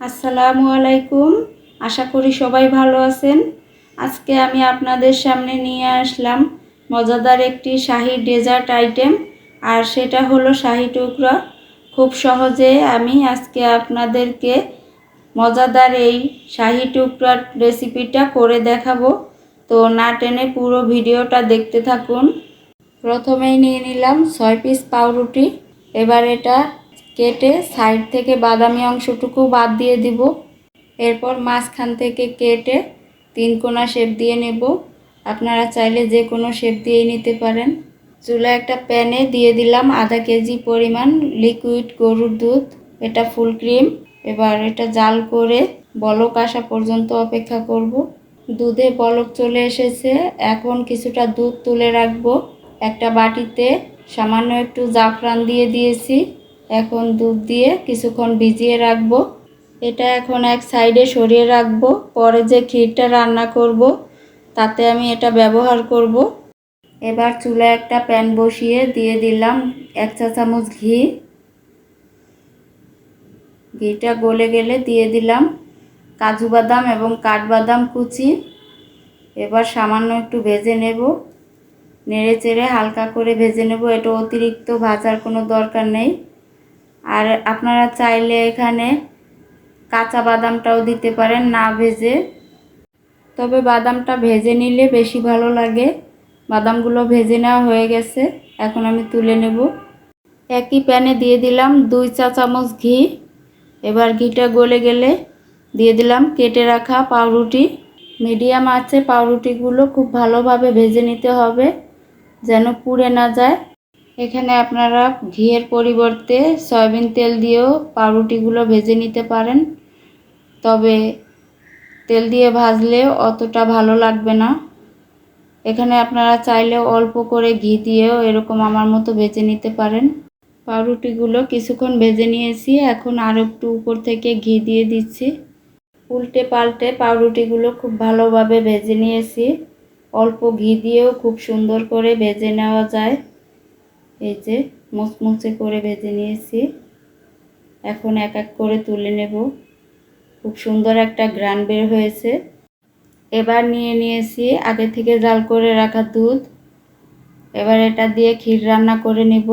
আসসালামু আলাইকুম। আশা করি সবাই ভালো আছেন। আজকে আমি আপনাদের সামনে নিয়ে আসলাম মজাদার একটি শাহী ডেজার্ট আইটেম, আর সেটা হলো শাহী টুকরা। খুব সহজে আমি আজকে আপনাদেরকে মজাদার এই শাহী টুকরার রেসিপিটা করে দেখাবো। তো না টেনে পুরো ভিডিওটা দেখতে থাকুন। প্রথমেই নিয়ে নিলাম 6 পিস পাউরুটি। এবার এটা কেটে সাইড থেকে বাদামি অংশটুকু বাদ দিয়ে দিব। এরপর মাঝখান থেকে কেটে 3 কোনা শেপ দিয়ে নেব। আপনারা চাইলে যে কোনো শেপ দিয়েই নিতে পারেন। চুলায় একটা প্যানে দিয়ে দিলাম আধা কেজি পরিমাণ লিকুইড গরুর দুধ, এটা ফুল ক্রিম। এবার এটা জাল করে বলক আসা পর্যন্ত অপেক্ষা করব। দুধে বলক চলে এসেছে, এখন কিছুটা দুধ তুলে রাখবো। একটা বাটিতে সামান্য একটু জাফরান দিয়ে দিয়েছি। এখন দুধ দিয়ে কিছুক্ষণ ভিজিয়ে রাখবো। এটা এখন এক সাইডে সরিয়ে রাখবো। পরে যে ক্ষীরটা রান্না করব তাতে আমি এটা ব্যবহার করব। এবার চুলায় একটা প্যান বসিয়ে দিয়ে দিলাম 1 চা চামচ ঘি। ঘিটা গলে গেলে দিয়ে দিলাম কাজু বাদাম এবং কাঠবাদাম কুচি। এবার সামান্য একটু ভেজে নেব, নেড়ে চেড়ে হালকা করে ভেজে নেব। এটা অতিরিক্ত ভাজার কোনো দরকার নেই। আর আপনারা চাইলে এখানে কাঁচা বাদামটাও দিতে পারেন না ভেজে, তবে বাদামটা ভেজে নিলে বেশি ভালো লাগে। বাদামগুলো ভেজে নেওয়া হয়ে গেছে, এখন আমি তুলে নেব। একই প্যানে দিয়ে দিলাম 2 চা চামচ ঘি। এবার ঘিটা গলে গেলে দিয়ে দিলাম কেটে রাখা পাউরুটি। মিডিয়াম আঁচে পাউরুটিগুলো খুব ভালোভাবে ভেজে নিতে হবে যেন পুড়ে না যায়। এখানে আপনারা ঘিয়ের পরিবর্তে সয়াবিন তেল দিয়েও পাউরুটিগুলো ভেজে নিতে পারেন, তবে তেল দিয়ে ভাজলে অতটা ভালো লাগবে না। এখানে আপনারা চাইলে অল্প করে ঘি দিয়েও এরকম আমার মতো ভেজে নিতে পারেন। পাউরুটিগুলো কিছুক্ষণ ভেজে নিয়েছি, এখন আর একটু উপর থেকে ঘি দিয়ে দিচ্ছি। উল্টে পাল্টে পাউরুটিগুলো খুব ভালোভাবে ভেজে নিয়েছি। অল্প ঘি দিয়েও খুব সুন্দর করে ভেজে নেওয়া যায়। এই যে মুচমুচে করে ভেজে নিয়েছি, এখন এক এক করে তুলে নেব। খুব সুন্দর একটা ঘ্রাণ বের হয়েছে। এবার নিয়ে নিয়েছি আগে থেকে জাল করে রাখা দুধ। এবার এটা দিয়ে ক্ষীর রান্না করে নেব।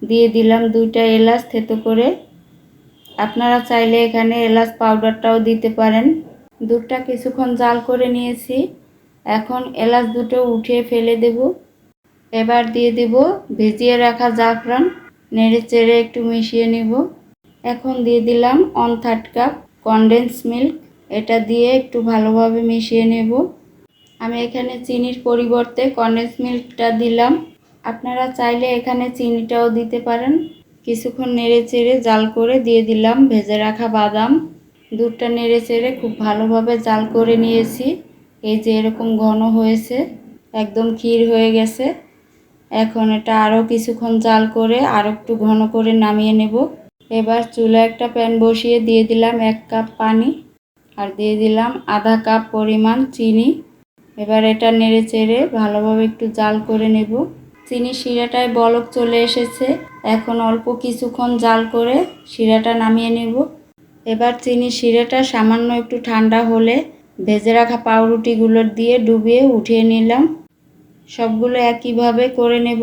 দিয়ে দিলাম 2টা এলাচ থেতো করে। আপনারা চাইলে এখানে এলাচ পাউডারটাও দিতে পারেন। দুধটা কিছুক্ষণ জাল করে নিয়েছি, এখন এলাচ দুটো উঠিয়ে ফেলে দেব। এবার দিয়ে দেব ভিজিয়ে রাখা জাফরান, নেড়ে চেড়ে একটু মিশিয়ে নেব। এখন দিয়ে দিলাম 1/3 কাপ কনডেন্স মিল্ক, এটা দিয়ে একটু ভালোভাবে মিশিয়ে নেব। আমি এখানে চিনির পরিবর্তে কনডেন্স মিল্কটা দিলাম, আপনারা চাইলে এখানে চিনিটাও দিতে পারেন। কিছুক্ষণ নেড়ে চেড়ে জাল করে দিয়ে দিলাম ভেজে রাখা বাদাম। দুধটা নেড়ে চেড়ে খুব ভালোভাবে জাল করে নিয়েছি। এই যে এরকম ঘন হয়েছে, একদম ক্ষীর হয়ে গেছে। এখন এটা আরও কিছুক্ষণ জাল করে আর একটু ঘন করে নামিয়ে নেব। এবার চুলায় একটা প্যান বসিয়ে দিয়ে দিলাম 1 কাপ পানি, আর দিয়ে দিলাম আধা কাপ পরিমাণ চিনি। এবার এটা নেড়ে চেড়ে ভালোভাবে একটু জাল করে নেব। চিনির শিরাটায় বলক চলে এসেছে, এখন অল্প কিছুক্ষণ জাল করে শিরাটা নামিয়ে নেব। এবার চিনির শিরাটা সামান্য একটু ঠান্ডা হলে ভেজে রাখা পাউরুটিগুলো দিয়ে ডুবিয়ে উঠিয়ে নিলাম। সবগুলো একইভাবে করে নেব।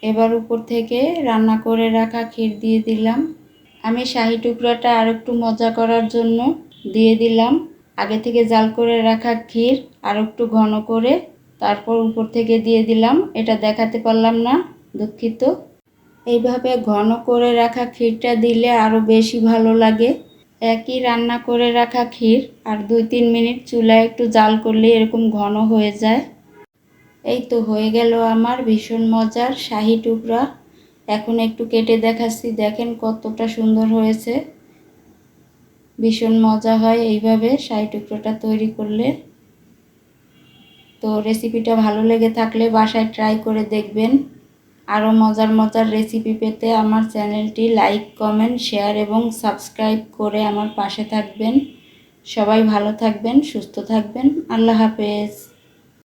এবার উপর থেকে রান্না করে রাখা ক্ষীর দিয়ে দিলাম। আমি শাহী টুকরাটা আর একটু মজা করার জন্য দিয়ে দিলাম আগে থেকে জাল করে রাখা ক্ষীর আর একটু ঘন করে। তারপর উপর থেকে দিয়ে দিলাম, এটা দেখাতে পারলাম না, দুঃখিত। এইভাবে ঘন করে রাখা ক্ষীরটা দিলে আরও বেশি ভালো লাগে। একই রান্না করে রাখা ক্ষীর আর 2-3 মিনিট চুলায় একটু জাল করলে এরকম ঘন হয়ে যায়। এই তো হয়ে গেল আমার ভীষণ মজার শাহী টুকরা। এখন একটু কেটে দেখাচ্ছি, দেখেন কতটা সুন্দর হয়েছে। ভীষণ মজা হয় এইভাবে শাহী টুকরাটা তৈরি করলে। তো রেসিপিটা ভালো লেগে থাকলে বাসায় ট্রাই করে দেখবেন। আরও মজার মজার রেসিপি পেতে আমার চ্যানেলটি লাইক, কমেন্ট, শেয়ার এবং সাবস্ক্রাইব করে আমার পাশে থাকবেন। সবাই ভালো থাকবেন, সুস্থ থাকবেন। আল্লাহ হাফেজ।